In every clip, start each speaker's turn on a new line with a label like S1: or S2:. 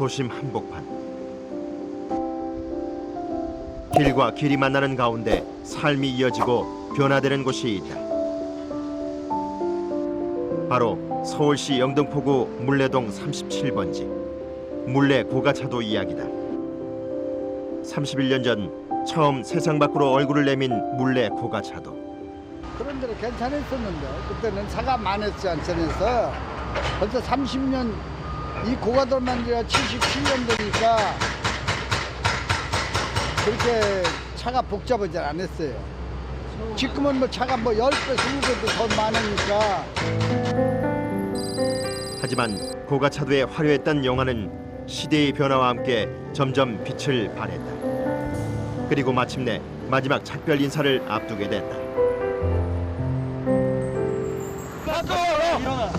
S1: 도심 한복판. 길과 길이 만나는 가운데 삶이 이어지고 변화되는 곳이 있다. 바로 서울시 영등포구 물레동 37번지 물레 고가차도 이야기다. 31년 전 처음 세상 밖으로 얼굴을 내민 물레 고가차도.
S2: 그런 데는 괜찮았었는데 그때는 차가 많았지 않잖아요. 벌써 30년 이 고가도만 지가 77년도니까 그렇게 차가 복잡하지 않았어요. 지금은 뭐 차가 뭐 10배, 20배도 더 많으니까.
S1: 하지만 고가차도의 화려했던 영화는 시대의 변화와 함께 점점 빛을 발했다. 그리고 마침내 마지막 작별 인사를 앞두게 됐다.
S3: 일어나.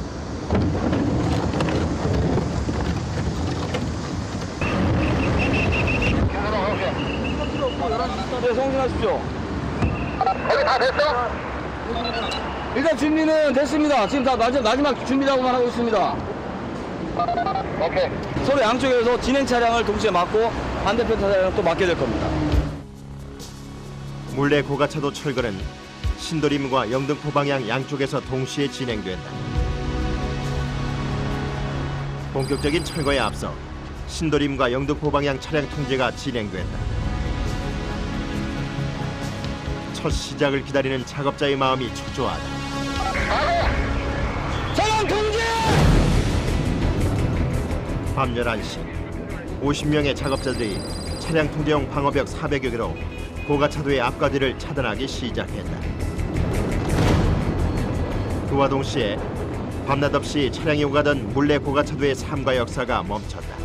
S3: 네, 성진하십시오.
S4: 거기 다 됐어?
S3: 일단 준비는 됐습니다. 지금 다 마지막 준비라고만 하고 있습니다.
S4: 오케이.
S3: 서로 양쪽에서 진행 차량을 동시에 막고 반대편 차량을 또 막게 될 겁니다.
S1: 물레 고가차도 철거는 신도림과 영등포 방향 양쪽에서 동시에 진행된다. 본격적인 철거에 앞서 신도림과 영등포 방향 차량 통제가 진행된다. 첫 시작을 기다리는 작업자의 마음이 초조하다.
S3: 차량 통제!
S1: 밤 11시 50명의 작업자들이 차량 통제용 방어벽 400여 개로 고가차도의 앞과 뒤를 차단하기 시작했다. 그와 동시에 밤낮 없이 차량이 오가던 물레 고가차도의 삶과 역사가 멈췄다.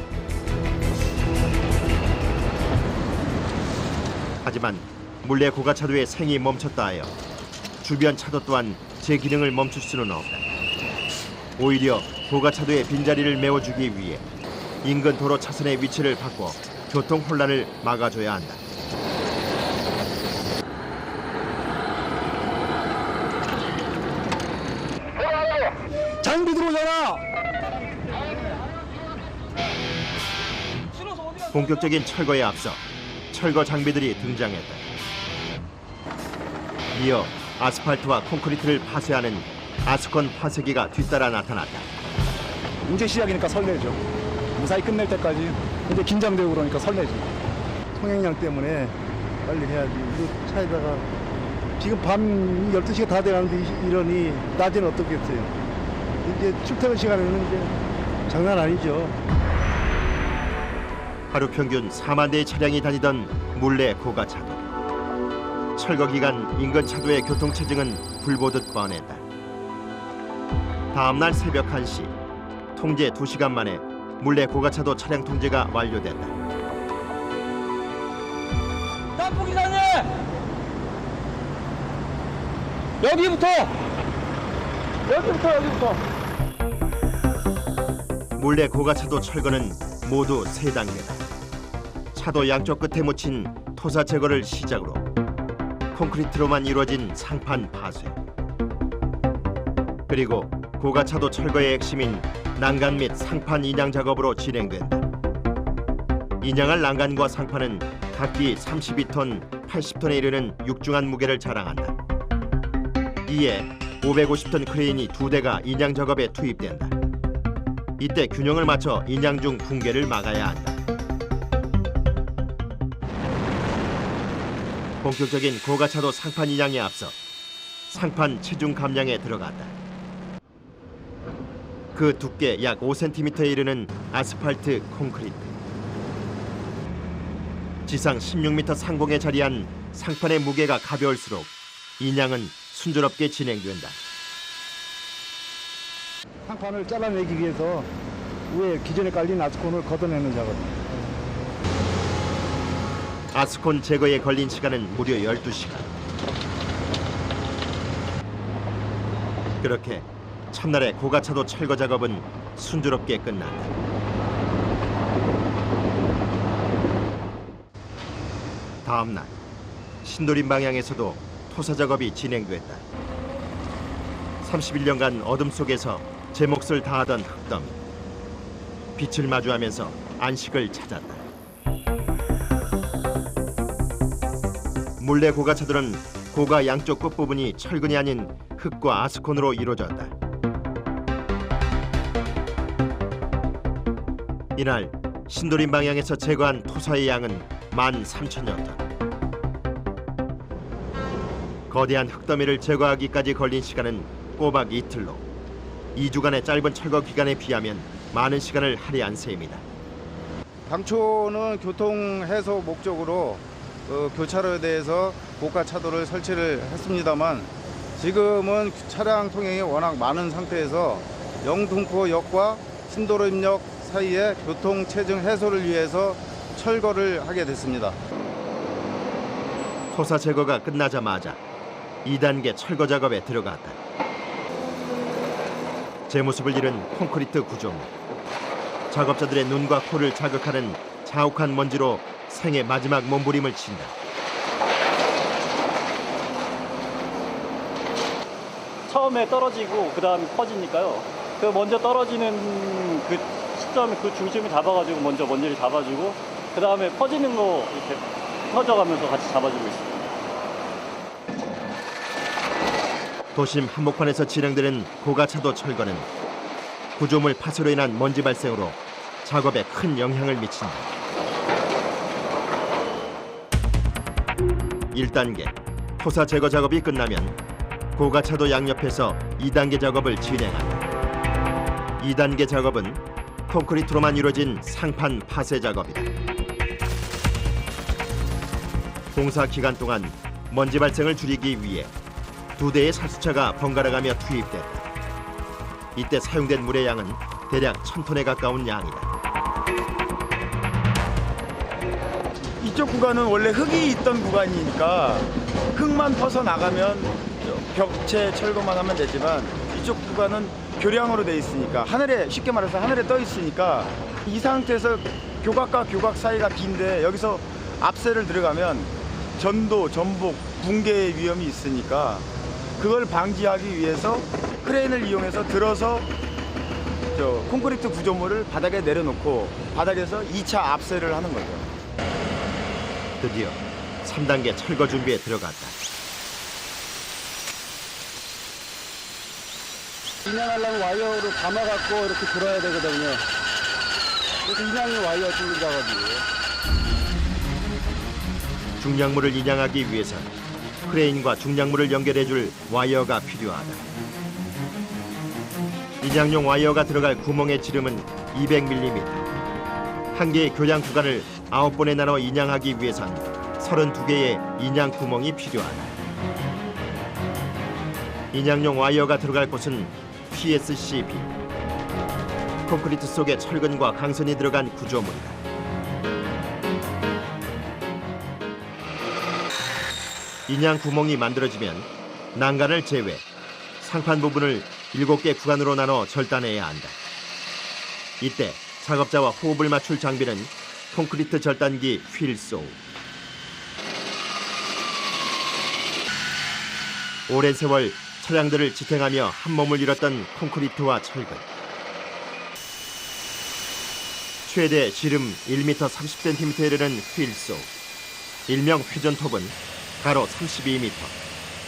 S1: 하지만 물레 고가차도의 생이 멈췄다 하여 주변 차도 또한 제 기능을 멈출 수는 없다. 오히려 고가차도의 빈자리를 메워주기 위해 인근 도로 차선의 위치를 바꿔 교통 혼란을 막아줘야 한다.
S3: 장비 들어오잖아!
S1: 본격적인 철거에 앞서 철거 장비들이 등장했다. 이어 아스팔트와 콘크리트를 파쇄하는 아스콘 파쇄기가 뒤따라 나타났다.
S5: 이제 시작이니까 설레죠. 무사히 끝낼 때까지 이제 긴장되고 그러니까 설레죠. 통행량 때문에 빨리 해야지. 이 차에다가 지금 밤 12시가 다 돼가는데 이러니 낮에는 어떻겠어요. 이제 출퇴근 시간에는 이제 장난 아니죠.
S1: 하루 평균 4만 대의 차량이 다니던 물레 고가차도. 철거 기간 인근 차도의 교통체증은 불보듯 뻔했다. 다음 날 새벽 1시 통제 2시간 만에 물레 고가차도 차량 통제가 완료됐다.
S3: 짬뽕 기사님! 여기부터!
S1: 물레 고가차도 철거는 모두 3단계다. 차도 양쪽 끝에 묻힌 토사 제거를 시작으로 콘크리트로만 이루어진 상판 파쇄, 그리고 고가차도 철거의 핵심인 난간 및 상판 인양 작업으로 진행된다. 인양할 난간과 상판은 각기 32톤, 80톤에 이르는 육중한 무게를 자랑한다. 이에 550톤 크레인이 2대가 인양 작업에 투입된다. 이때 균형을 맞춰 인양 중 붕괴를 막아야 한다. 본격적인 고가차도 상판 인양에 앞서 상판 체중 감량에 들어간다. 그 두께 약 5cm에 이르는 아스팔트 콘크리트. 지상 16m 상공에 자리한 상판의 무게가 가벼울수록 인양은 순조롭게 진행된다.
S5: 상판을 잘라내기 위해서 위에 기존에 깔린 아스콘을 걷어내는 작업.
S1: 아스콘 제거에 걸린 시간은 무려 12시간. 그렇게 첫날의 고가차도 철거 작업은 순조롭게 끝난다. 다음 날 신도림 방향에서도 토사 작업이 진행됐다. 31년간 어둠 속에서 제 몫을 다하던 흙더미. 빛을 마주하면서 안식을 찾았다. 물레 고가차들은 고가 양쪽 끝부분이 철근이 아닌 흙과 아스콘으로 이루어졌다. 이날 신도림 방향에서 제거한 토사의 양은 13,000여 톤. 거대한 흙더미를 제거하기까지 걸린 시간은 꼬박 이틀로 2주간의 짧은 철거 기간에 비하면 많은 시간을 할애한 셈이다.
S6: 당초는 교통 해소 목적으로 교차로에 대해서 고가 차도를 설치를 했습니다만 지금은 차량 통행이 워낙 많은 상태에서 영등포역과 신도림역 사이에 교통 체증 해소를 위해서 철거를 하게 됐습니다.
S1: 토사 제거가 끝나자마자 2단계 철거 작업에 들어갔다. 제 모습을 잃은 콘크리트 구조물. 작업자들의 눈과 코를 자극하는 자욱한 먼지로 생의 마지막 몸부림을 친다.
S7: 처음에 떨어지고 그 다음에 퍼지니까요. 그 먼저 떨어지는 그 시점, 그 중심을 잡아가지고 먼저 먼지를 잡아주고 그 다음에 퍼지는 거 이렇게 퍼져가면서 같이 잡아주고 있습니다.
S1: 도심 한복판에서 진행되는 고가차도 철거는 구조물 파쇄로 인한 먼지 발생으로 작업에 큰 영향을 미친다. 1단계 토사 제거 작업이 끝나면 고가차도 양옆에서 2단계 작업을 진행한다. 2단계 작업은 콘크리트로만 이루어진 상판 파쇄 작업이다. 공사 기간 동안 먼지 발생을 줄이기 위해 2대의 살수차가 번갈아가며 투입됐다. 이때 사용된 물의 양은 대략 1000톤에 가까운 양이다.
S8: 이쪽 구간은 원래 흙이 있던 구간이니까 흙만 퍼서 나가면 벽체 철거만 하면 되지만 이쪽 구간은 교량으로 돼 있으니까 하늘에, 쉽게 말해서 하늘에 떠 있으니까 이 상태에서 교각과 교각 사이가 긴데 여기서 압세를 들어가면 전도, 전복, 붕괴의 위험이 있으니까 그걸 방지하기 위해서 크레인을 이용해서 들어서 콘크리트 구조물을 바닥에 내려놓고 바닥에서 2차 압세를 하는 거죠.
S1: 드디어 3단계 철거 준비에 들어갔다.
S2: 인양하려면 와이어로 감아갖고 이렇게 들어야 되거든요. 그래서 인양이 와이어 뚫는 작업이에요.
S1: 중량물을 인양하기 위해선 크레인과 중량물을 연결해줄 와이어가 필요하다. 인양용 와이어가 들어갈 구멍의 지름은 200mm. 한 개의 교량 구간을 9번에 나눠 인양하기 위해선 32개의 인양 구멍이 필요하다. 인양용 와이어가 들어갈 곳은 PSCB. 콘크리트 속에 철근과 강선이 들어간 구조물이다. 인양 구멍이 만들어지면 난간을 제외, 상판 부분을 7개 구간으로 나눠 절단해야 한다. 이때 작업자와 호흡을 맞출 장비는 콘크리트 절단기 휠소우. 오랜 세월 차량들을 지탱하며 한 몸을 잃었던 콘크리트와 철근. 최대 지름 1m 30cm에 이르는 휠소우. 일명 회전톱은 가로 32m,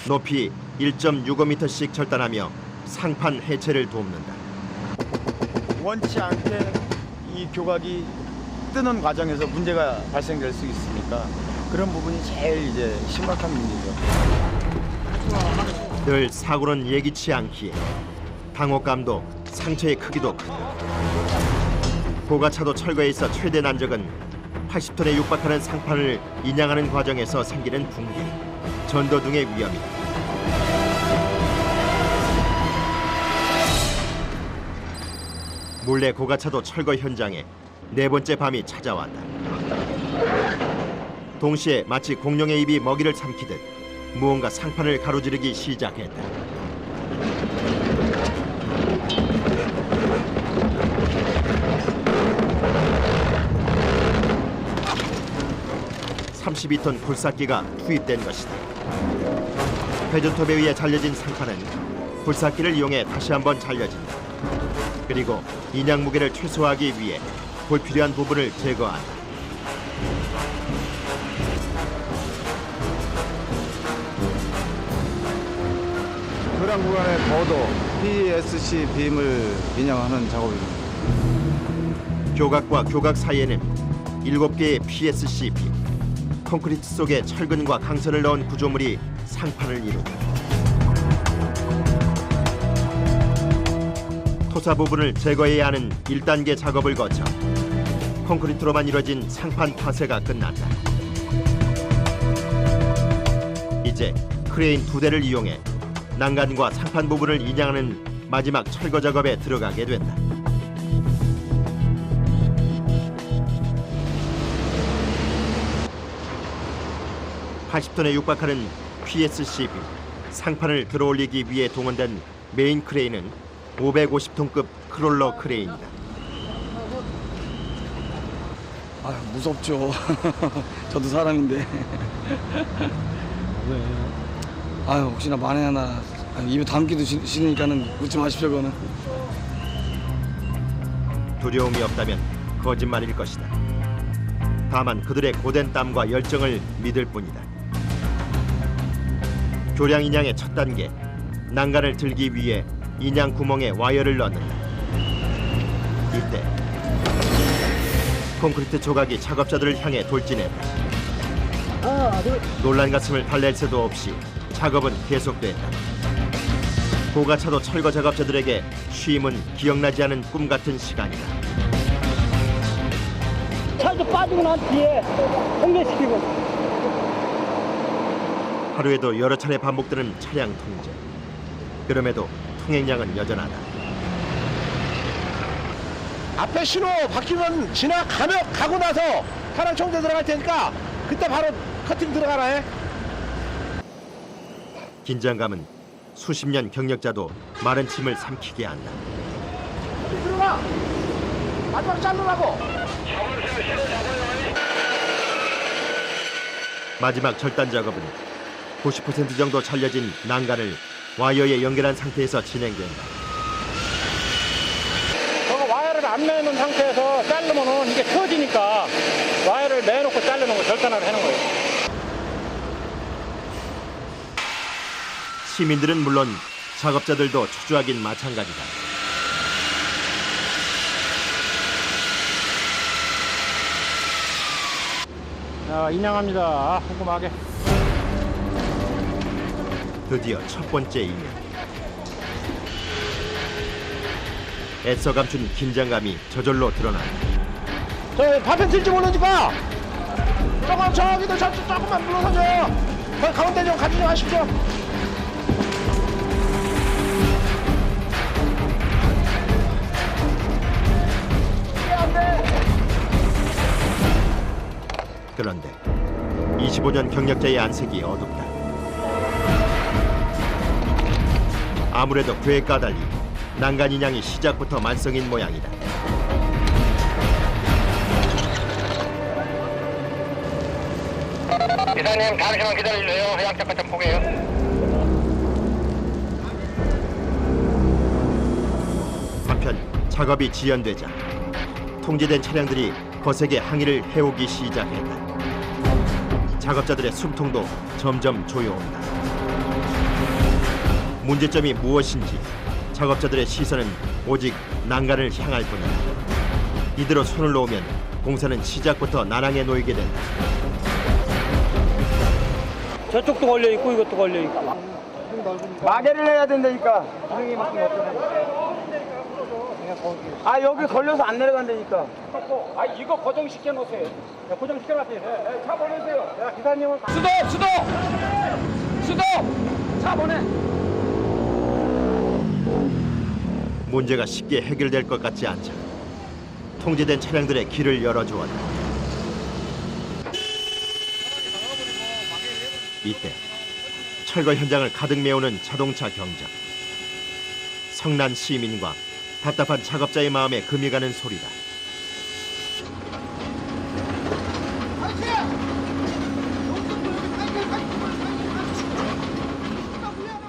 S1: 높이 1.65m씩 절단하며 상판 해체를 돕는다.
S8: 원치 않게 이 교각이 뜨는 과정에서 문제가 발생될 수 있으니까 그런 부분이 제일 이제 심각한 문제죠.
S1: 늘 사고는 예기치 않기에 당혹감도 상처의 크기도 크다. 고가차도 철거에 있어 최대 난적은 80톤에 육박하는 상판을 인양하는 과정에서 생기는 붕괴, 전도 등의 위험이다. 몰래 고가차도 철거 현장에 4번째 밤이 찾아왔다. 동시에 마치 공룡의 입이 먹이를 삼키듯 무언가 상판을 가로지르기 시작했다. (32톤) 굴삭기가 투입된 것이다. 회전톱에 의해 잘려진 상판은 굴삭기를 이용해 다시 한번 잘려진다. 그리고 인양 무게를 최소화하기 위해 불필요한 부분을 제거한다.
S6: 교량 구간의 거도 PSC 빔을 인양하는 작업입니다.
S1: 교각과 교각 사이에는 7개의 PSC 빔, 콘크리트 속에 철근과 강선을 넣은 구조물이 상판을 이룬다. 토사 부분을 제거해야 하는 1단계 작업을 거쳐 콘크리트로만 이뤄진 상판 파쇄가 끝난다. 이제 크레인 2대를 이용해 난간과 상판 부분을 인양하는 마지막 철거 작업에 들어가게 된다. (80톤에) 육박하는 PSC 빔 상판을 들어올리기 위해 동원된 메인 크레인은 550톤급 크롤러 크레인이다.
S3: 아 무섭죠. 저도 사람인데. 아유 혹시나 만에 하나 입에 담기도 싫으니까는 묻지 마십시오 그거는.
S1: 두려움이 없다면 거짓말일 것이다. 다만 그들의 고된 땀과 열정을 믿을 뿐이다. 교량 인양의 첫 단계, 난간을 들기 위해 인양 구멍에 와이어를 넣는다. 이때 콘크리트 조각이 작업자들을 향해 돌진했다. 놀란 가슴을 달랠 새도 없이 작업은 계속됐다. 고가차도 철거 작업자들에게 쉼은 기억나지 않은 꿈 같은 시간이다.
S7: 차도 빠지고 난 뒤에 통제시키고.
S1: 하루에도 여러 차례 반복되는 차량 통제. 그럼에도 통행량은 여전하다.
S9: 앞에 신호 바뀌면 가고 나서 차량 청제 들어갈 테니까 그때 바로 커팅 들어가라 해.
S1: 긴장감은 수십 년 경력자도 마른 침을 삼키게 한다.
S9: 들어가. 마지막 자르라고.
S1: 마지막 절단 작업은 90% 정도 잘려진 난간을 와이어에 연결한 상태에서 진행된다.
S7: 저거 와이어를 안 매는 상태에서 자르면은 이게 터지니까 와이어를 매놓고 자르는 거 절단을 하는 거예요.
S1: 시민들은 물론 작업자들도 초조하긴 마찬가지다.
S7: 자, 인양합니다. 꼼꼼하게.
S1: 드디어 첫 번째 인양. 애써 감춘 긴장감이 저절로 드러난다.
S9: 저 파편 틀지 모르니까 저기도 조금만 불러서줘요. 거기 가운데 좀 가지고 가십시오.
S1: 그런데 25년 경력자의 안색이 어둡다. 아무래도 계획과 달리 난간 인양이 시작부터 만성인 모양이다.
S4: 기사님 잠시만 기다려주세요. 양쪽 좀 포기해요.
S1: 한편 작업이 지연되자 통제된 차량들이 거세게 항의를 해오기 시작했다. 작업자들의 숨통도 점점 조여온다. 문제점이 무엇인지 작업자들의 시선은 오직 난간을 향할 뿐이다. 이대로 손을 놓으면 공사는 시작부터 난항에 놓이게 된다.
S7: 저쪽도 걸려 있고 이것도 걸려 있고.
S3: 마개를 해야 된다니까. 아 여기 걸려서 안 내려간다니까.
S7: 아 이거 고정시켜 놓으세요. 야, 고정시켜 놨어요. 네, 차 보내세요. 야, 기사님은
S3: 수도 차 보내.
S1: 문제가 쉽게 해결될 것 같지 않자 통제된 차량들의 길을 열어주었다. 이때 철거 현장을 가득 메우는 자동차 경적. 성난 시민과 답답한 작업자의 마음에 금이 가는 소리다.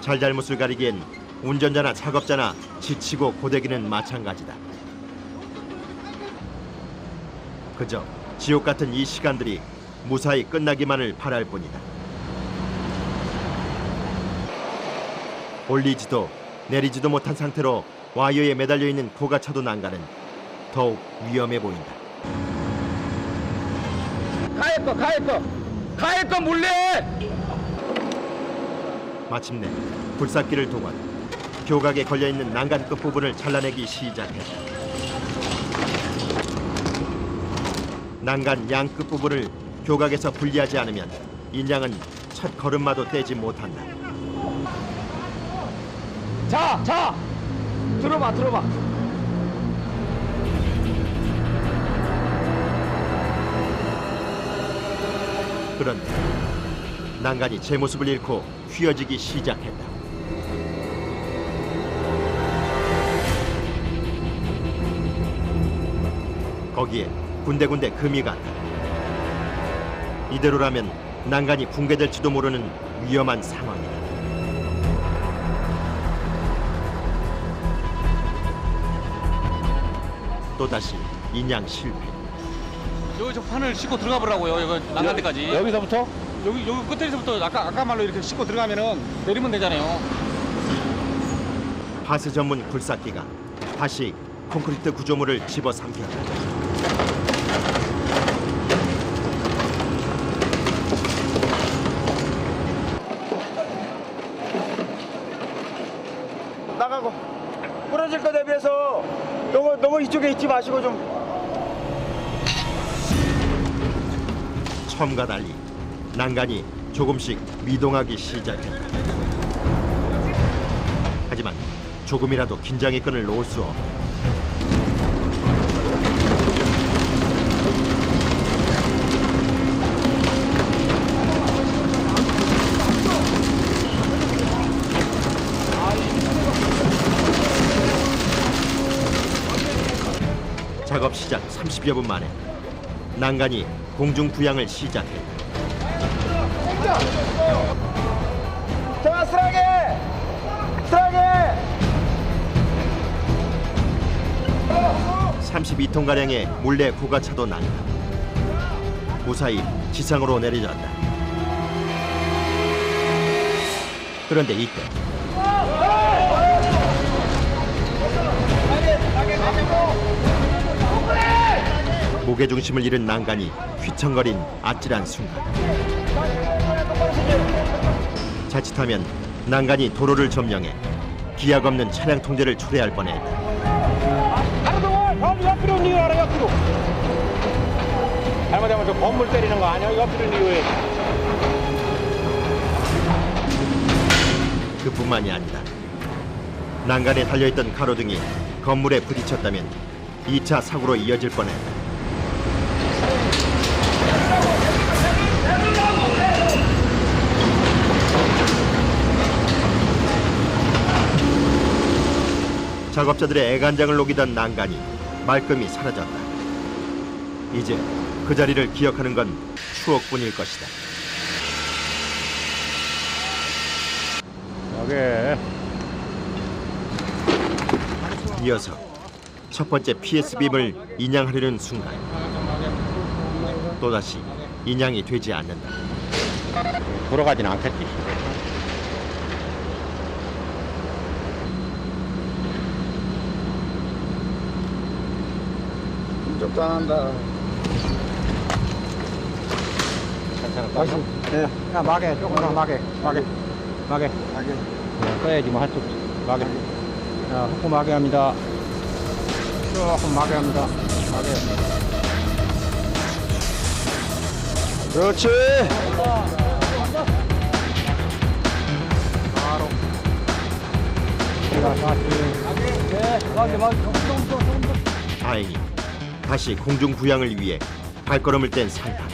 S1: 잘잘못을 가리기엔 운전자나 작업자나 지치고 고되기는 마찬가지다. 그저 지옥 같은 이 시간들이 무사히 끝나기만을 바랄 뿐이다. 올리지도 내리지도 못한 상태로 와이어에 매달려 있는 고가차도 난간은 더욱 위험해 보인다.
S9: 가해 거 몰래.
S1: 마침내 굴삭기를 동원 교각에 걸려있는 난간 끝부분을 잘라내기 시작했다. 난간 양 끝부분을 교각에서 분리하지 않으면 인양은 첫 걸음마도 떼지 못한다.
S9: 자, 들어봐.
S1: 그런데 난간이 제 모습을 잃고 휘어지기 시작했다. 거기에 군데군데 금이 갔다. 이대로라면 난간이 붕괴될지도 모르는 위험한 상황이다. 또다시 인양 실패.
S10: 여기 저 판을 싣고 들어가 보라고요. 이거 난간대까지.
S9: 여기서부터?
S10: 여기 끝에서부터 아까 말로 이렇게 싣고 들어가면은 내리면 되잖아요.
S1: 파스 전문 굴삭기가 다시 콘크리트 구조물을 집어삼켰다.
S8: 나가고 부러질 거 대비해서 너무 이쪽에 있지 마시고 좀.
S1: 처음과 달리 난간이 조금씩 미동하기 시작했다. 하지만 조금이라도 긴장의 끈을 놓을 수 없다. 작업 시작 30여 분 만에 난간이 공중 부양을 시작했다.
S8: 자, 쓰라게!
S1: 32톤가량의 물레 고가차도 난다. 무사히 지상으로 내려졌다. 그런데 이때 무게중심을 잃은 난간이 휘청거린 아찔한 순간, 자칫하면 난간이 도로를 점령해 기약 없는 차량 통제를 초래할 뻔했다.
S9: 옆으로 니어라 옆으로. 잘못하면 저 건물 때리는 거 아니야? 옆으로 니어해.
S1: 그뿐만이 아니다. 난간에 달려있던 가로등이 건물에 부딪혔다면 2차 사고로 이어질 뻔했다. 작업자들의 애간장을 녹이던 난간이 말끔히 사라졌다. 이제 그 자리를 기억하는 건 추억뿐일 것이다. 이어서 첫 번째 PS빔을 인양하려는 순간 또다시 인양이 되지 않는다.
S9: 돌아가진 않겠지.
S6: 적당한다.
S9: 야, 막에, 조금 더 막에. 꺼야지 뭐 할 수 없지. 막에. 자, 후 막에 합니다. 조금 막에 합니다. 막에.
S6: 그렇지.
S9: 바로.
S1: 다행히 다시 공중 부양을 위해 발걸음을 뗀 상판.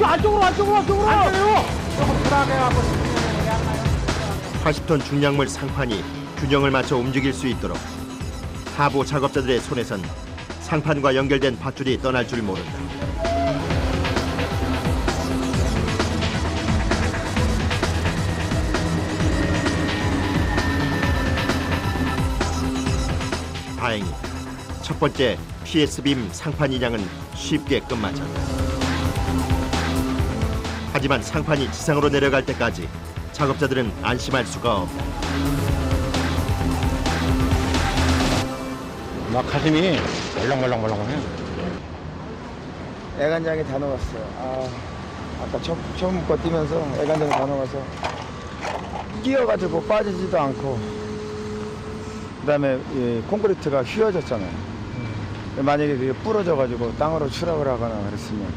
S9: 안쪽으로.
S1: 80톤 중량물 상판이 균형을 맞춰 움직일 수 있도록 하부 작업자들의 손에선 상판과 연결된 밧줄이 떠날 줄 모른다. 다행히 첫 번째 PS빔 상판 인양은 쉽게 끝마쳤다. 하지만 상판이 지상으로 내려갈 때까지 작업자들은 안심할 수가 없다.
S10: 막 가슴이 말랑말랑말랑하네.
S8: 애간장이 다 녹았어요. 아까 처음 거 뛰면서 애간장이 다 녹아서 끼어가지고 빠지지도 않고, 그다음에 이 콘크리트가 휘어졌잖아요. 만약에 그게 부러져가지고 땅으로 추락을 하거나 그랬으면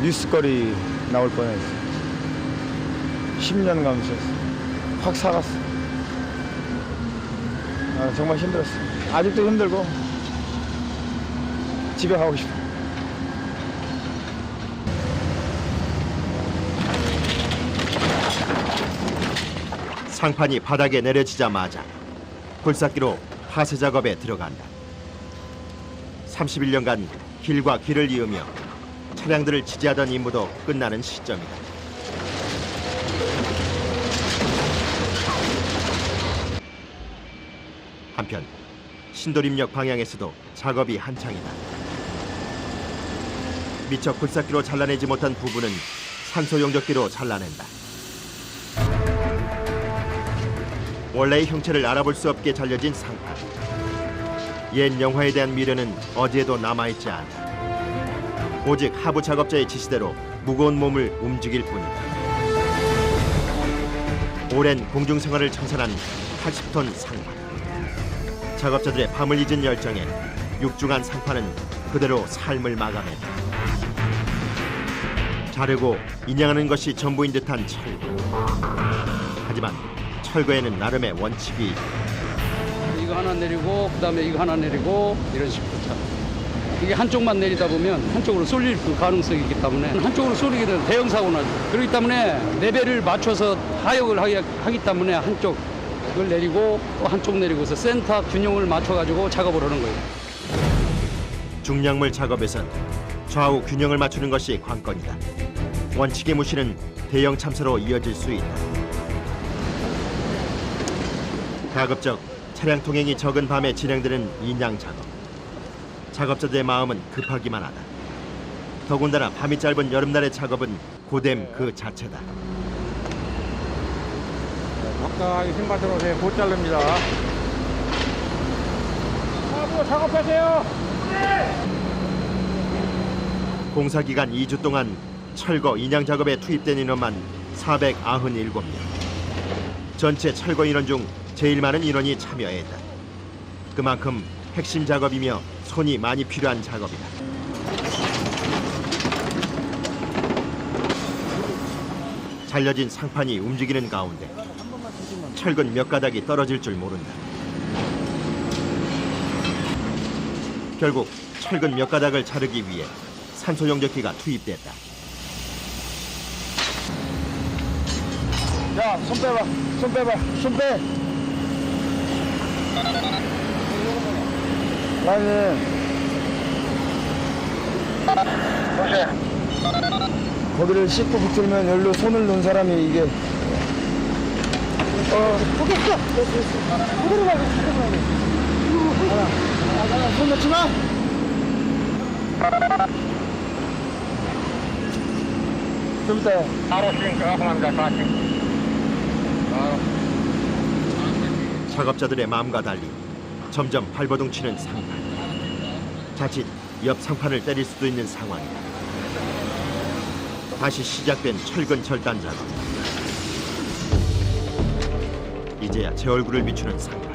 S8: 뉴스거리 나올 뻔했어요. 10년 감수했어요. 확 사갔어. 정말 힘들었어요. 아직도 힘들고 집에 가고 싶어요.
S1: 상판이 바닥에 내려지자마자 굴삭기로 파쇄 작업에 들어간다. 31년간 길과 길을 이으며 차량들을 지지하던 임무도 끝나는 시점이다. 한편 신도림역 방향에서도 작업이 한창이다. 미처 굴삭기로 잘라내지 못한 부분은 산소 용접기로 잘라낸다. 원래의 형체를 알아볼 수 없게 잘려진 상판. 옛 영화에 대한 미련은 어디에도 남아있지 않다. 오직 하부 작업자의 지시대로 무거운 몸을 움직일 뿐이다. 오랜 공중생활을 청산한 80톤 상판. 작업자들의 밤을 잊은 열정에 육중한 상판은 그대로 삶을 마감했다. 자르고 인양하는 것이 전부인 듯한 철거. 하지만 철거에는 나름의 원칙이 있다.
S3: 이거 하나 내리고 그다음에 이거 하나 내리고 이런 식으로 차. 이게 한쪽만 내리다 보면 한쪽으로 쏠릴 그 가능성이 있기 때문에 한쪽으로 쏠리게 되면 대형 사고 나죠. 그렇기 때문에 레벨을 맞춰서 하역을 하기 때문에 한쪽을 내리고 또 한쪽 내리고서 센터 균형을 맞춰가지고 작업을 하는 거예요.
S1: 중량물 작업에선 좌우 균형을 맞추는 것이 관건이다. 원칙의 무시는 대형 참사로 이어질 수 있다. 가급적 차량 통행이 적은 밤에 진행되는 인양 작업. 작업자들의 마음은 급하기만 하다. 더군다나 밤이 짧은 여름날의 작업은 고됨 그 자체다.
S10: 적당하게 신발 들어오세요. 못 자릅니다. 작업하세요.
S1: 공사 기간 2주 동안 철거 인양 작업에 투입된 인원만 497명. 전체 철거 인원 중 제일 많은 인원이 참여했다. 그만큼 핵심 작업이며 손이 많이 필요한 작업이다. 잘려진 상판이 움직이는 가운데 철근 몇 가닥이 떨어질 줄 모른다. 결국 철근 몇 가닥을 자르기 위해 산소 용접기가 투입됐다.
S8: 야, 손 빼봐. 손 빼봐. 손 빼. 나는 거기를 씻고 붙들면 열로 손을 놓은 사람이 이게 손 놓지 마. 좀 이따
S4: 바로 지금 합니다.
S1: 작업자들의 마음과 달리 점점 발버둥 치는 상판. 자칫 옆 상판을 때릴 수도 있는 상황이다. 다시 시작된 철근 절단 작업. 이제야 제 얼굴을 비추는 상판.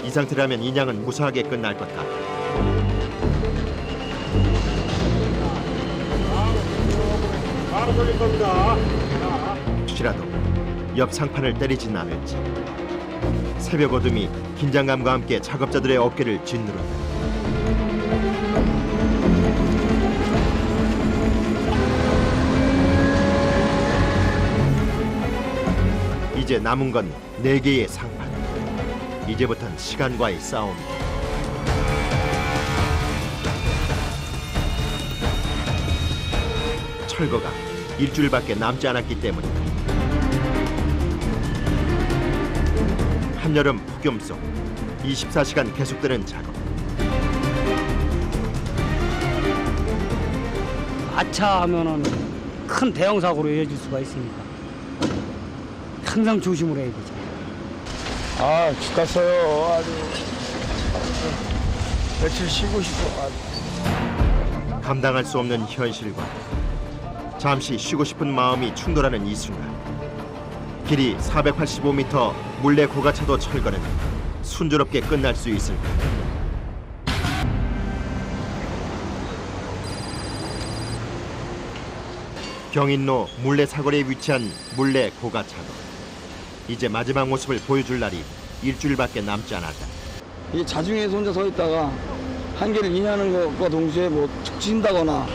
S1: 이 상태라면 인양은 무사하게 끝날 것 같다.
S9: 바로 돌릴 겁니다.
S1: 혹시라도 옆 상판을 때리진 않을지. 새벽 어둠이 긴장감과 함께 작업자들의 어깨를 짓누른다. 이제 남은 건 4개의 상판. 이제부터는 시간과의 싸움이다. 철거가 일주일밖에 남지 않았기 때문이다. 한여름 폭염 속 24시간 계속되는 작업.
S3: 아차하면은 큰 대형 사고로 이어질 수가 있으니까 항상 조심을 해야 되죠.
S6: 아, 죽겠어요. 아주. 며칠 쉬고 싶어.
S1: 감당할 수 없는 현실과 잠시 쉬고 싶은 마음이 충돌하는 이 순간, 길이 485m 물레 고가차도 철거는 순조롭게 끝날 수 있을까? 경인로 물레 사거리에 위치한 물레 고가차도 이제 마지막 모습을 보여줄 날이 일주일밖에 남지 않았다.
S6: 이 자중에서 혼자 서 있다가 한계를 인하하는 것과 동시에 뭐 툭친다거나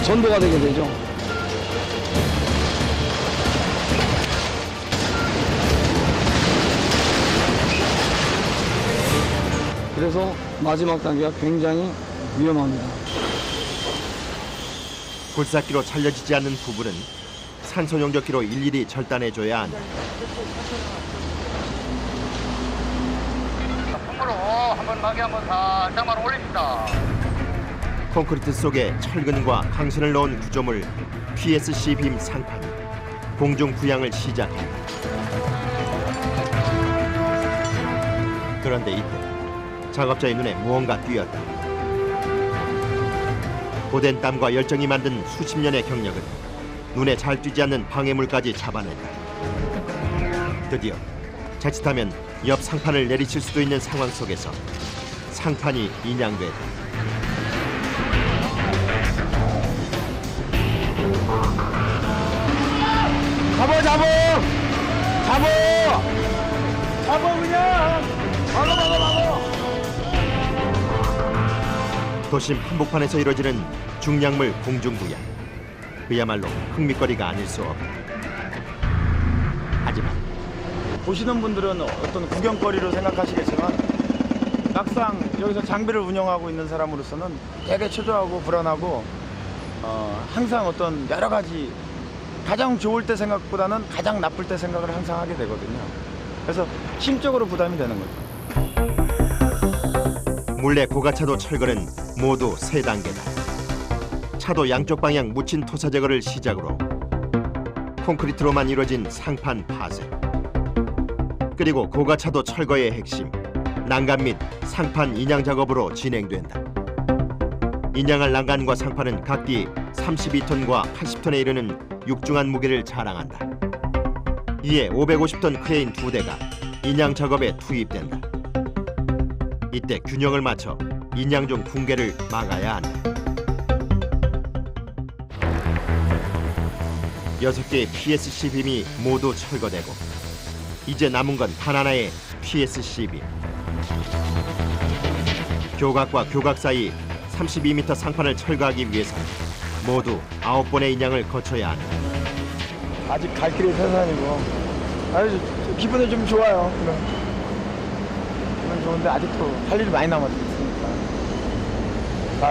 S6: 전도가 되게 되죠. 그래서 마지막 단계가 굉장히 위험합니다.
S1: 굴삭기로 잘려지지 않는 부분은 산소 용접기로 일일이 절단해줘야 한다.
S4: 손으로 한번 막이 한번 살짝만 올립니다.
S1: 콘크리트 속에 철근과 강선을 넣은 구조물 PSC 빔 상판이 공중 부양을 시작한다. 그런데 이때 작업자의 눈에 무언가 띄었다. 고된 땀과 열정이 만든 수십 년의 경력은 눈에 잘 띄지 않는 방해물까지 잡아낸다. 드디어 자칫하면 옆 상판을 내리칠 수도 있는 상황 속에서 상판이 인양됐다.
S9: 잡어 그냥. 막어.
S1: 도심 한복판에서 이루어지는 중량물 공중부양, 그야말로 흥미거리가 아닐 수 없다. 하지만
S8: 보시는 분들은 어떤 구경거리로 생각하시겠지만 막상 여기서 장비를 운영하고 있는 사람으로서는 되게 초조하고 불안하고 항상 어떤 여러 가지 가장 좋을 때 생각보다는 가장 나쁠 때 생각을 항상 하게 되거든요. 그래서 심적으로 부담이 되는 거죠.
S1: 물레 고가차도 철거는 모두 3단계다. 차도 양쪽 방향 묻힌 토사 제거를 시작으로 콘크리트로만 이루어진 상판 파쇄, 그리고 고가차도 철거의 핵심 난간 및 상판 인양 작업으로 진행된다. 인양할 난간과 상판은 각기 32톤과 80톤에 이르는 육중한 무게를 자랑한다. 이에 550톤 크레인 2대가 인양 작업에 투입된다. 이때 균형을 맞춰 인양 중 붕괴를 막아야 한다. 6개의 PSC 빔이 모두 철거되고 이제 남은 건 단 하나의 PSC 빔. 교각과 교각 사이 32m 상판을 철거하기 위해서 모두 9번의 인양을 거쳐야 한다.
S6: 아직 갈 길이 태산이고 아주 기분은 좀 좋아요. 기분은 좋은데 아직도 할 일이 많이 남았으니까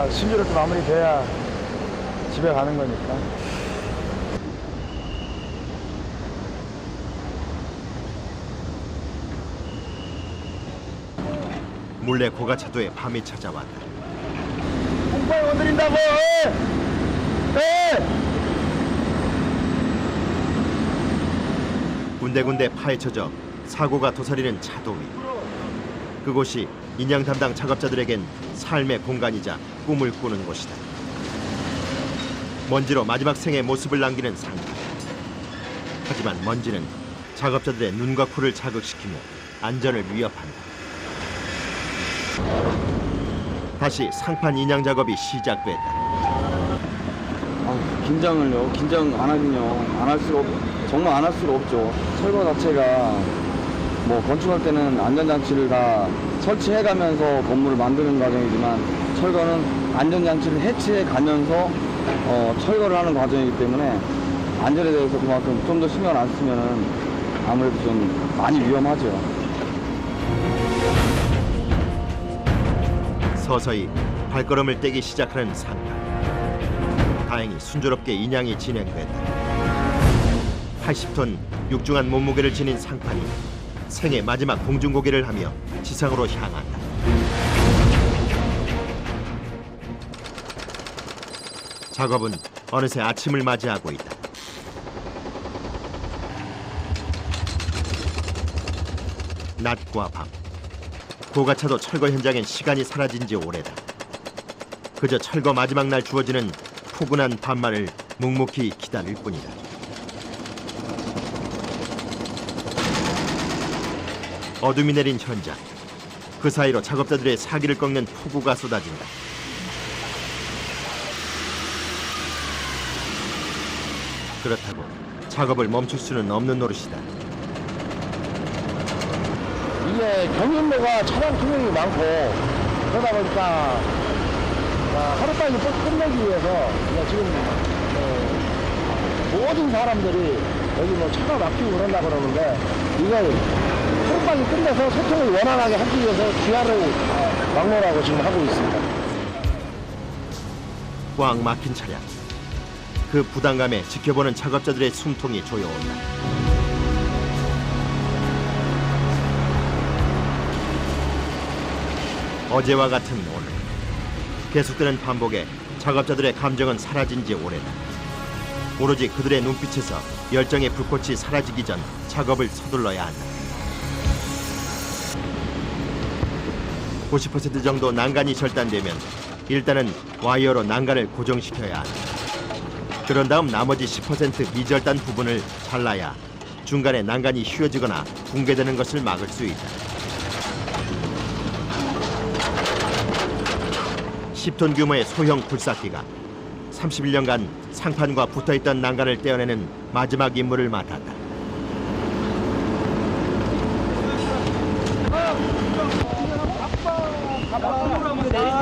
S6: 순조롭게 마무리돼야 집에 가는 거니까.
S1: 물레 고가차도에 밤이 찾아왔다.
S6: 공파에 건드린다고!
S1: 군데군데 파헤쳐져 사고가 도사리는 차도 위. 그곳이 인양 담당 작업자들에겐 삶의 공간이자 꿈을 꾸는 곳이다. 먼지로 마지막 생의 모습을 남기는 상판. 하지만 먼지는 작업자들의 눈과 코를 자극시키며 안전을 위협한다. 다시 상판 인양 작업이 시작됐다.
S6: 긴장을요? 긴장 안 하긴요. 정말 안 할 수가 없죠. 철거 자체가 뭐 건축할 때는 안전장치를 다 설치해가면서 건물을 만드는 과정이지만 철거는 안전장치를 해체해 가면서 철거를 하는 과정이기 때문에 안전에 대해서 그만큼 좀 더 신경을 안 쓰면은 아무래도 좀 많이 위험하죠.
S1: 서서히 발걸음을 떼기 시작하는 상판. 다행히 순조롭게 인양이 진행됐다. 80톤 육중한 몸무게를 지닌 상판이 생애 마지막 공중고개를 하며 지상으로 향한다. 작업은 어느새 아침을 맞이하고 있다. 낮과 밤, 고가차도 철거 현장엔 시간이 사라진 지 오래다. 그저 철거 마지막 날 주어지는 포근한 밤말을 묵묵히 기다릴 뿐이다. 어둠이 내린 현장, 그 사이로 작업자들의 사기를 꺾는 폭우가 쏟아진다. 그렇다고 작업을 멈출 수는 없는 노릇이다.
S9: 이게 경인로가 차량 투명이 많고 그러다 보니까 하루빨리 끝내기 위해서 지금 모든 사람들이 여기 뭐 차가 막히고 그런다 그러는데 이걸 하루빨리 끝내서 소통을 원활하게 하기 위해서 귀하를 막론하고 지금 하고 있습니다.
S1: 꽉 막힌 차량, 그 부담감에 지켜보는 작업자들의 숨통이 조여온다. 어제와 같은 오늘, 계속되는 반복에 작업자들의 감정은 사라진 지 오래다. 오로지 그들의 눈빛에서 열정의 불꽃이 사라지기 전 작업을 서둘러야 한다. 90% 정도 난간이 절단되면 일단은 와이어로 난간을 고정시켜야 한다. 그런 다음 나머지 10% 미절단 부분을 잘라야 중간에 난간이 휘어지거나 붕괴되는 것을 막을 수 있다. 10톤 규모의 소형 굴삭기가 31년간 상판과 붙어있던 난간을 떼어내는 마지막 임무를 맡았다.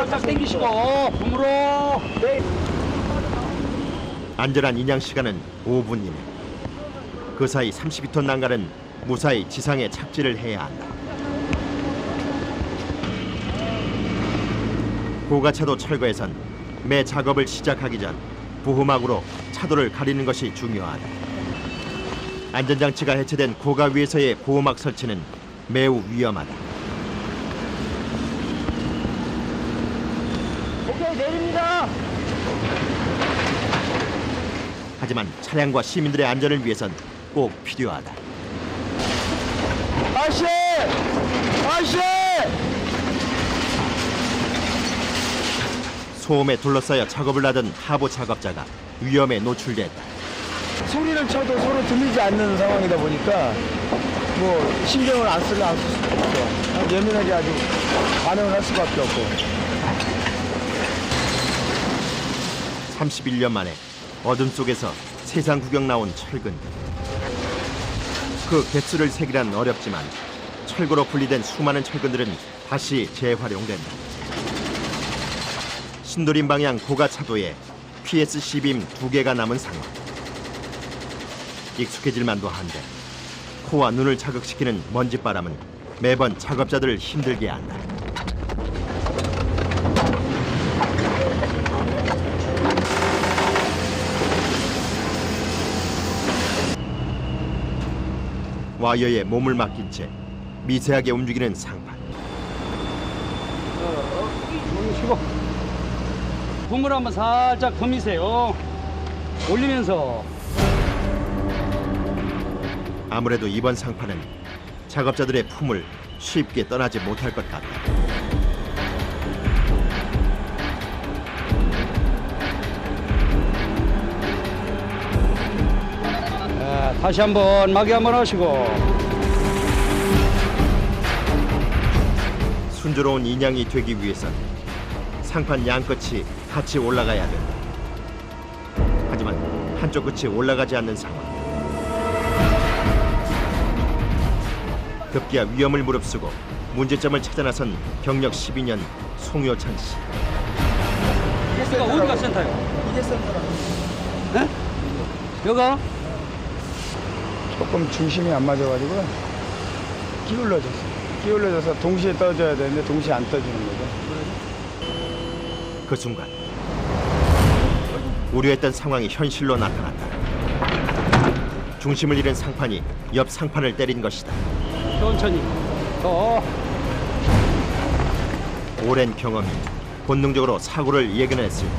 S3: 딱 당기시고 붐으로.
S1: 안전한 인양 시간은 5분 이내. 그 사이 32톤 난간은 무사히 지상에 착지를 해야 한다. 고가차도 철거에선 매 작업을 시작하기 전 부후막으로 차도를 가리는 것이 중요하다. 안전장치가 해체된 고가 위에서의 보호막 설치는 매우 위험하다.
S9: 오케이, 내립니다.
S1: 하지만 차량과 시민들의 안전을 위해선 꼭 필요하다.
S9: 아씨! 아씨!
S1: 소음에 둘러싸여 작업을 하던 하부 작업자가 위험에 노출됐다.
S5: 소리를 쳐도 서로 들리지 않는 상황이다 보니까 뭐 신경을 안 쓸 수도 없죠. 예민하게 아주 반응을 할 수밖에 없고.
S1: 31년 만에 어둠 속에서 세상 구경 나온 철근들. 그 개수를 세기란 어렵지만 철거로 분리된 수많은 철근들은 다시 재활용된다. 신도림 방향 고가차도에 PSC빔 2개가 남은 상황. 익숙해질 만도 한데 코와 눈을 자극시키는 먼지바람은 매번 작업자들을 힘들게 한다. 와이어에 몸을 맡긴 채 미세하게 움직이는 상판.
S3: 붐을 한번 살짝 더 미세요. 올리면서.
S1: 아무래도 이번 상판은 작업자들의 품을 쉽게 떠나지 못할 것 같다.
S3: 다시 한번 마개 한번 하시고.
S1: 순조로운 인양이 되기 위해선 상판 양끝이 같이 올라가야 된다. 하지만 한쪽 끝이 올라가지 않는 상황. 급기야 위험을 무릅쓰고 문제점을 찾아 나선 경력 12년 송효찬 씨.
S3: 여기가 어디가 센터요?
S5: 이게 센터라고.
S3: 네? 여가?
S5: 조금 중심이 안 맞아가지고 기울어져서 동시에 떠줘야 되는데 동시에 안 떠지는 거죠.
S1: 그 순간 우려했던 상황이 현실로 나타났다. 중심을 잃은 상판이 옆 상판을 때린 것이다.
S3: 천천히. 더.
S1: 오랜 경험이 본능적으로 사고를 예견했을 때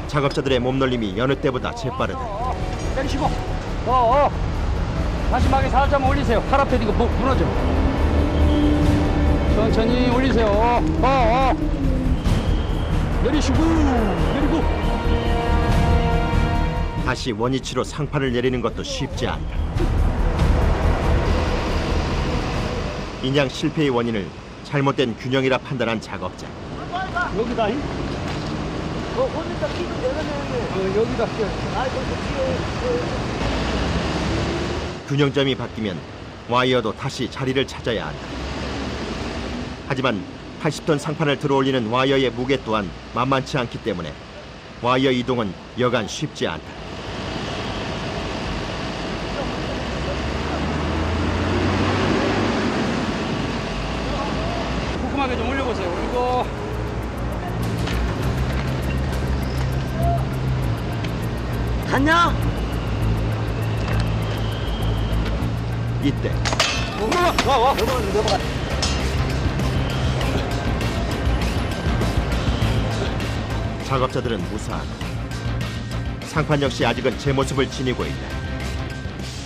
S1: 작업자들의 몸놀림이 여느 때보다 재빠르다.
S3: 때리시고. 더. 마지막에 살짝 올리세요. 팔 앞에 이거 무너져. 천천히 올리세요. 내리시고. 내리고.
S1: 다시 원위치로 상판을 내리는 것도 쉽지 않다. 인양 실패의 원인을 잘못된 균형이라 판단한 작업자.
S3: 여기다. 여기다.
S1: 균형점이 바뀌면 와이어도 다시 자리를 찾아야 한다. 하지만 80톤 상판을 들어올리는 와이어의 무게 또한 만만치 않기 때문에 와이어 이동은 여간 쉽지 않다.
S3: 꼼꼼하게 좀 올려보세요. 올리고.
S9: 갔냐?
S1: 이때
S3: 와.
S1: 작업자들은 무사하다. 상판 역시 아직은 제 모습을 지니고 있다.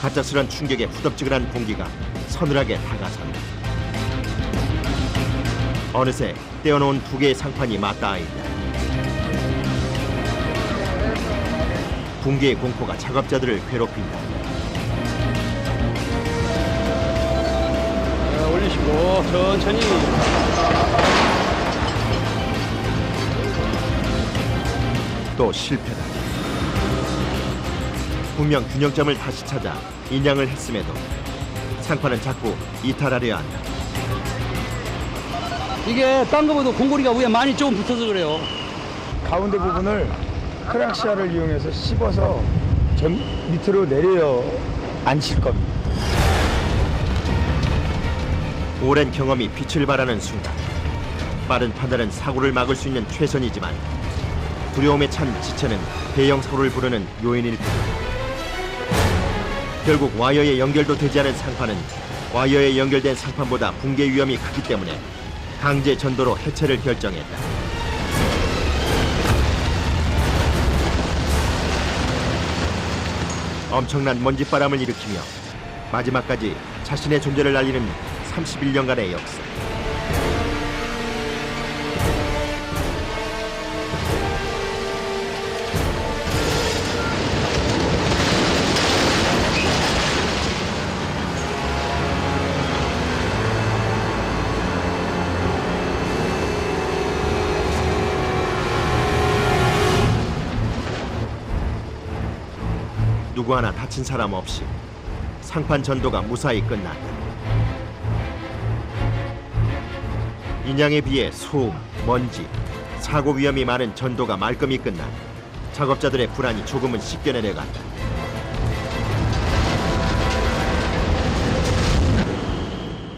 S1: 갑작스런 충격에 후덥지근한 공기가 서늘하게 다가선다. 어느새 떼어놓은 두 개의 상판이 맞닿아 있다. 붕괴의 공포가 작업자들을 괴롭힌다.
S3: 올리시고 천천히.
S1: 또 실패다. 분명 균형점을 다시 찾아 인양을 했음에도 상판은 자꾸 이탈하려 한다.
S3: 이게 딴 거보다 공고리가 위에 많이 좀 붙어서 그래요.
S8: 가운데 부분을 크랑시아를 이용해서 씹어서 전 밑으로 내려 앉힐 겁니다.
S1: 오랜 경험이 빛을 발하는 순간 빠른 판단은 사고를 막을 수 있는 최선이지만 두려움에 찬 지체는 대형 사고를 부르는 요인일 뿐. 결국 와이어에 연결도 되지 않은 상판은 와이어에 연결된 상판보다 붕괴 위험이 크기 때문에 강제 전도로 해체를 결정했다. 엄청난 먼지바람을 일으키며 마지막까지 자신의 존재를 알리는 31년간의 역사. 누구 하나 다친 사람 없이 상판 전도가 무사히 끝났다. 인양에 비해 소음, 먼지, 사고 위험이 많은 전도가 말끔히 끝나 작업자들의 불안이 조금은 씻겨 내려간다.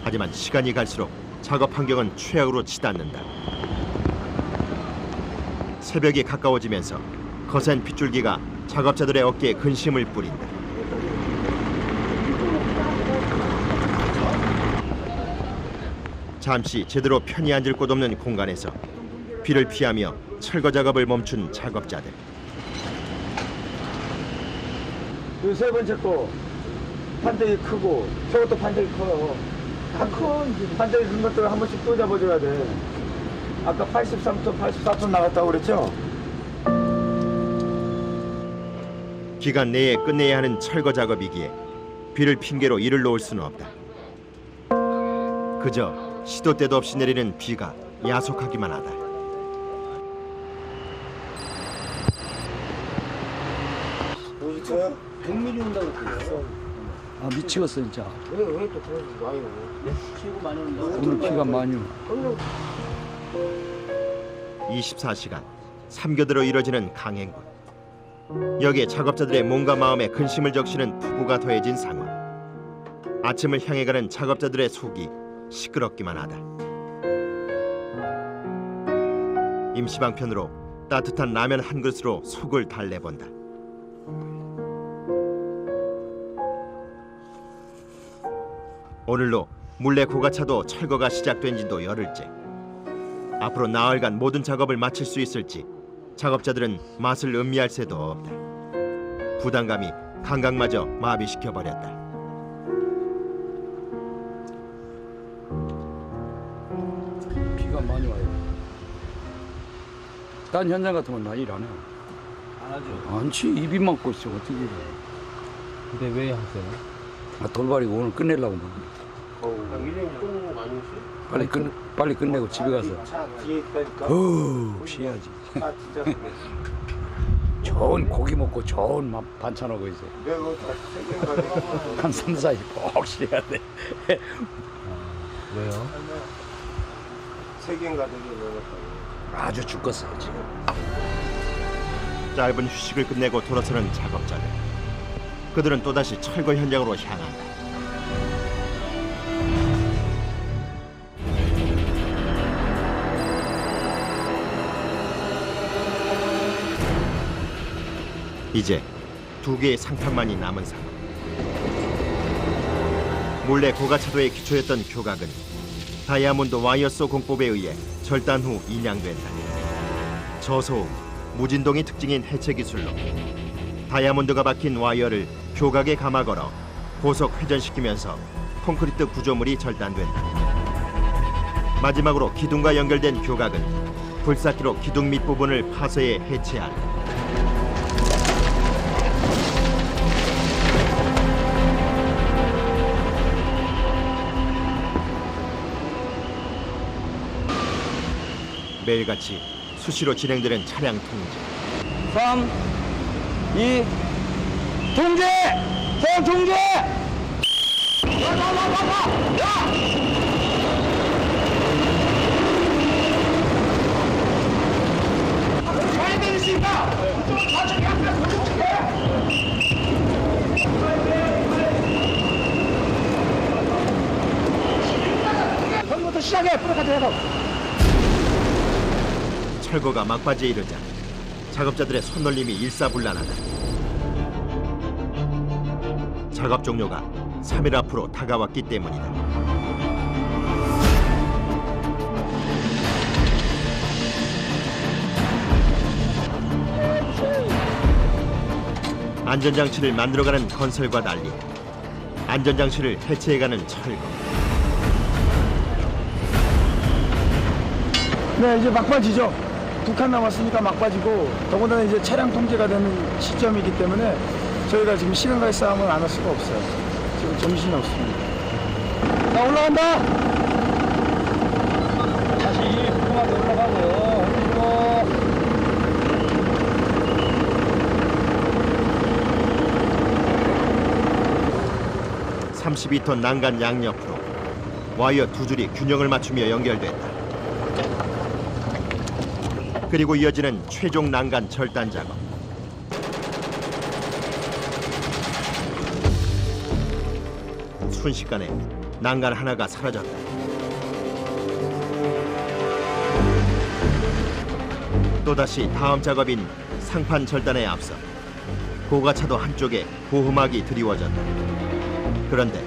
S1: 하지만 시간이 갈수록 작업 환경은 최악으로 치닫는다. 새벽이 가까워지면서 거센 빗줄기가 작업자들의 어깨에 근심을 뿌린다. 잠시 제대로 편히 앉을 곳 없는 공간에서 비를 피하며 철거 작업을 멈춘 작업자들.
S8: 그 세 번째 거 판정이 크고 저것도 판정이 커요. 다 큰 판정이 큰 것들을 한 번씩 또 잡아줘야 돼. 아까 83톤, 84톤 나갔다고 그랬죠?
S1: 기간 내에 끝내야 하는 철거 작업이기에 비를 핑계로 이를 놓을 수는 없다. 그저 시도 때도 없이 내리는 비가 야속하기만 하다.
S9: 보셨어요? 100mm 온다고 그랬어.
S3: 아 미치겠어 진짜.
S9: 왜또 그러지 마요? 치고 많이 온다.
S3: 오늘 비가 많이 와.
S1: 24시간 삼교대로 이뤄지는 강행군. 여기에 작업자들의 몸과 마음에 근심을 적시는 폭우가 더해진 상황. 아침을 향해 가는 작업자들의 속이 시끄럽기만 하다. 임시방편으로 따뜻한 라면 한 그릇으로 속을 달래본다. 오늘로 물레 고가차도 철거가 시작된 지도 열흘째. 앞으로 나흘간 모든 작업을 마칠 수 있을지 작업자들은 맛을 음미할 새도 없다. 부담감이 감각마저 마비시켜버렸다.
S3: 비가 많이 와요. 딴 현장 같으면 나 일 안 해.
S10: 안 하죠.
S3: 않지. 입이 막고 있어. 어떻게 해.
S10: 근데 왜 하세요?
S3: 아, 돌발이고 오늘 끝내려고 뭐. 빨리 끝내고 집에 가서 쉬어야지. 좋은 고기 먹고 좋은 반찬하고 이제 한 3, 4일 꼭 쉬어야 돼.
S10: 왜요?
S3: 아주 죽겠어요 지금.
S1: 짧은 휴식을 끝내고 돌아서는 작업자들. 그들은 또다시 철거 현장으로 향한다. 이제 2개의 상판만이 남은 상황. 몰래 고가차도의 기초였던 교각은 다이아몬드 와이어소 공법에 의해 절단 후 인양된다. 저소음, 무진동이 특징인 해체 기술로 다이아몬드가 박힌 와이어를 교각에 감아 걸어 고속 회전시키면서 콘크리트 구조물이 절단된다. 마지막으로 기둥과 연결된 교각은 불삭기로 기둥 밑부분을 파쇄해 해체한다. 매일같이 수시로 진행되는 차량 통제.
S3: 3, 2, 통제! 선 통제!
S9: 거기부터 시작해. 뿌리까지 해서.
S1: 철거가 막바지에 이르자 작업자들의 손놀림이 일사불란하다. 작업 종료가 3일 앞으로 다가왔기 때문이다. 안전장치를 만들어가는 건설과 달리 안전장치를 해체해가는 철거.
S8: 네, 이제 막바지죠. 2칸 남았으니까 막바지고, 더군다나 이제 차량 통제가 되는 시점이기 때문에 저희가 지금 시간과의 싸움을 안 할 수가 없어요. 지금 정신이 없습니다.
S3: 자, 올라간다! 다시 꼼꼼하게 올라가고,
S1: 올리고 32톤 난간 양옆으로 와이어 2줄이 균형을 맞추며 연결된다. 그리고 이어지는 최종 난간 절단 작업. 순식간에 난간 하나가 사라졌다. 또다시 다음 작업인 상판 절단에 앞서 고가차도 한쪽에 보호막이 드리워졌다. 그런데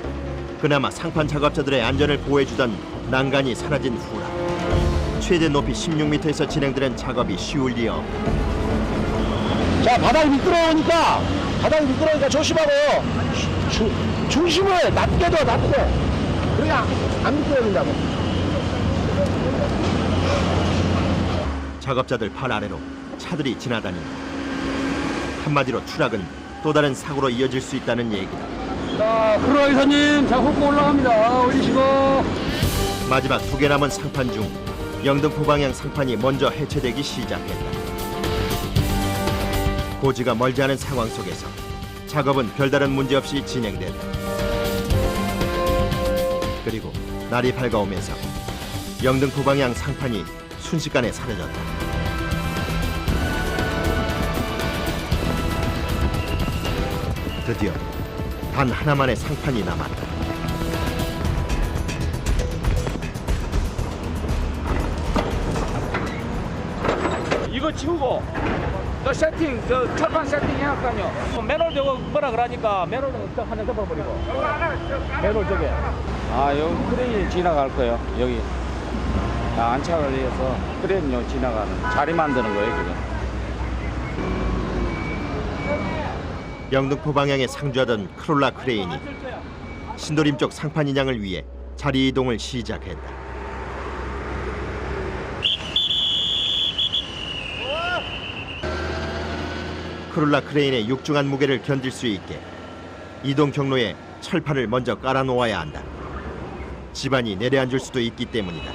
S1: 그나마 상판 작업자들의 안전을 보호해주던 난간이 사라진 후라 최대 높이 16m에서 진행되는 작업이 쉬울 리 없다.
S9: 자, 바닥이 미끄러우니까 조심하고 중심을 낮게 둬, 낮게. 그래야 안 미끄러진다고.
S1: 작업자들 발 아래로 차들이 지나다닌다. 한마디로 추락은 또 다른 사고로 이어질 수 있다는 얘기다.
S3: 자, 크루아 이사님, 자, 헛고 올라갑니다. 올리시고.
S1: 마지막 2개 남은 상판 중 영등포 방향 상판이 먼저 해체되기 시작했다. 고지가 멀지 않은 상황 속에서 작업은 별다른 문제 없이 진행된다. 그리고 날이 밝아오면서 영등포 방향 상판이 순식간에 사라졌다. 드디어 단 하나만의 상판이 남았다.
S7: 이거 치우고
S10: 저 세팅, 저 철판 세팅 해놨다뇨. 맨홀 저거 뭐라 그러니까 맨홀 한장 덮어버리고. 맨홀 저게. 아, 여기 크레인이 지나갈 거예요. 여기. 안착을 해서 크레인이 지나가는 자리 만드는 거예요, 지금.
S1: 영등포 방향에 상주하던 크롤라 크레인이 신도림 쪽 상판 인양을 위해 자리 이동을 시작했다. 크롤라 크레인의 육중한 무게를 견딜 수 있게 이동 경로에 철판을 먼저 깔아 놓아야 한다. 집안이 내려앉을 수도 있기 때문이다.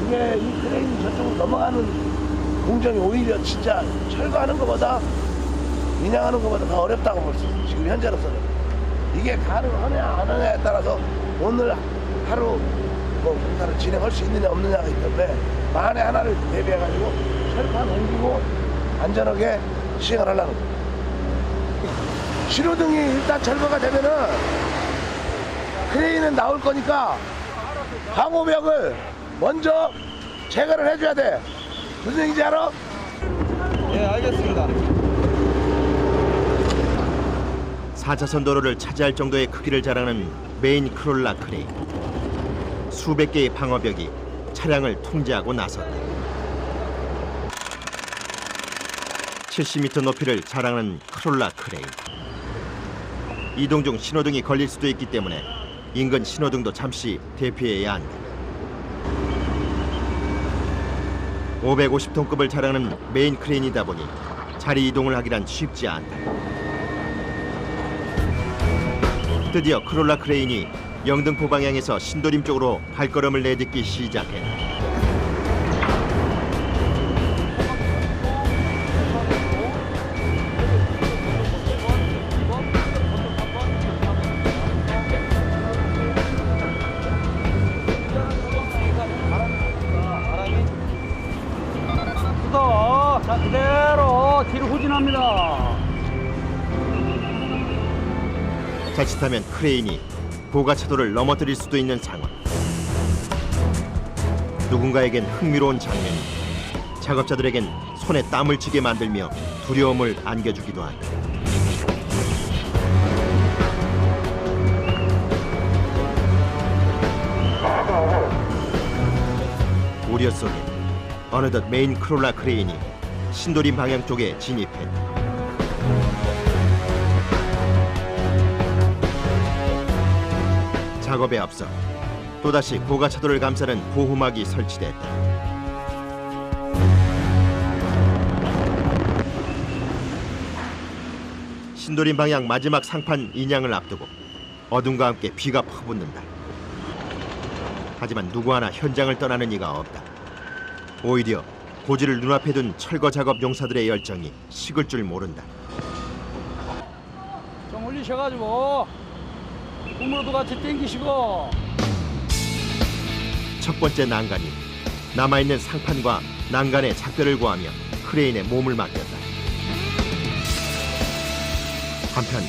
S9: 이게 이 크레인이 저쪽으로 넘어가는 공정이 오히려 진짜 철거하는 것보다 인양하는 것보다 더 어렵다고 볼 수 있어요. 지금 현재로서는. 이게 가능하냐 안 하냐에 따라서 오늘 하루 공사를 진행할 수 있느냐 없느냐가 있기 때문에 만에 하나를 대비해가지고 철판 옮기고 안전하게 시행을 하려는 거예요. 신호등이 일단 철거가 되면은 크레인은 나올 거니까 방호벽을 먼저 제거를 해줘야 돼. 무슨 얘기인지 알아?
S6: 예, 알겠습니다.
S1: 4차선 도로를 차지할 정도의 크기를 자랑하는 메인 크롤라 크레인. 수백 개의 방어벽이 차량을 통제하고 나섰다. 70m 높이를 자랑하는 크롤라 크레인. 이동 중 신호등이 걸릴 수도 있기 때문에 인근 신호등도 잠시 대피해야 한다. 550톤급을 자랑하는 메인 크레인이다 보니 자리 이동을 하기란 쉽지 않다. 드디어 크롤라 크레인이 영등포 방향에서 신도림 쪽으로 발걸음을 내딛기 시작했다.
S3: 자, 그대로 뒤로 후진합니다.
S1: 자칫하면 크레인이 고가차도를 넘어뜨릴 수도 있는 상황. 누군가에겐 흥미로운 장면이, 작업자들에겐 손에 땀을 쥐게 만들며 두려움을 안겨주기도 한다. 우려 속에 어느덧 메인 크롤라 크레인이 신도림 방향 쪽에 진입했다. 작업에 앞서 또다시 고가차도를 감싸는 보호막이 설치됐다. 신도림 방향 마지막 상판 인양을 앞두고 어둠과 함께 비가 퍼붓는다. 하지만 누구 하나 현장을 떠나는 이가 없다. 오히려 고지를 눈앞에 둔 철거 작업 용사들의 열정이 식을 줄 모른다.
S3: 좀 올리셔가지고 꿈으로도 같이 땡기시고.
S1: 첫 번째 난간이 남아있는 상판과 난간의 작별을 구하며 크레인에 몸을 맡겼다. 한편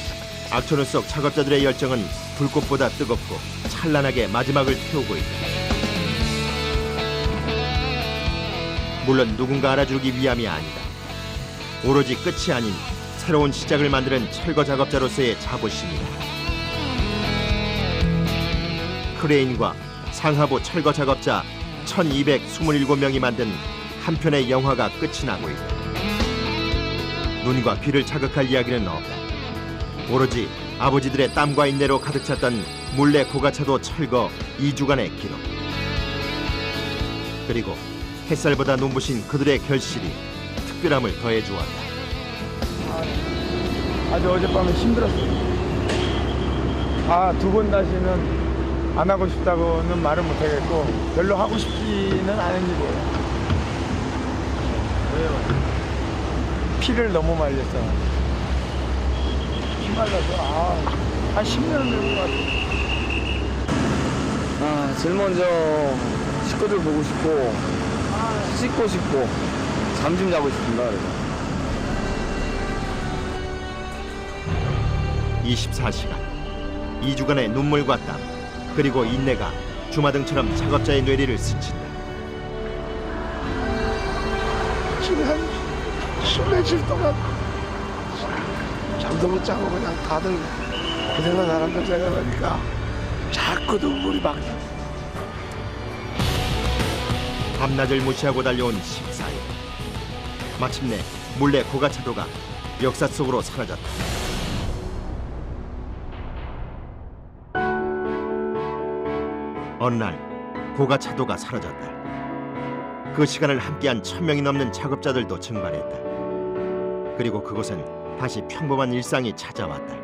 S1: 악천후 속 작업자들의 열정은 불꽃보다 뜨겁고 찬란하게 마지막을 태우고 있다. 물론 누군가 알아주기 위함이 아니다. 오로지 끝이 아닌 새로운 시작을 만드는 철거 작업자로서의 자부심이다. 크레인과 상하부 철거 작업자 1227명이 만든 한 편의 영화가 끝이 나고 있다. 눈과 귀를 자극할 이야기는 없다. 오로지 아버지들의 땀과 인내로 가득 찼던 물레 고가차도 철거 2주간의 기록. 그리고 햇살보다 눈부신 그들의 결실이 특별함을 더해주었다.
S8: 아주 어젯밤에 힘들었어요. 두 번 다시는 안 하고 싶다고는 말을 못하겠고 별로 하고 싶지는 않은 일이에요. 왜요? 피를 너무 말렸어. 피 말라서 한 10년은 된 것 같아요.
S6: 제일 먼저 식구들 보고 싶고 씻고 싶고 잠 좀 자고 싶습니다. 그래서
S1: 24시간 2주간의 눈물과 땀 그리고 인내가 주마등처럼 작업자의 뇌리를 스친다.
S9: 지금 한 10며칠 동안 잠도 못 자고 그냥 다들 고생한 사람들 생각하니까 자꾸 눈물이 막 나.
S1: 밤낮을 무시하고 달려온 14일. 마침내 몰래 고가차도가 역사 속으로 사라졌다. 어느 날 고가차도가 사라졌다. 그 시간을 함께한 1000명이 넘는 작업자들도 증발했다. 그리고 그곳은 다시 평범한 일상이 찾아왔다.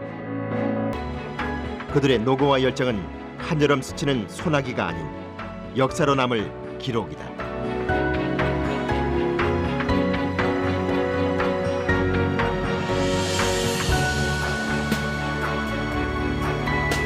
S1: 그들의 노고와 열정은 한여름 스치는 소나기가 아닌 역사로 남을 기록이다.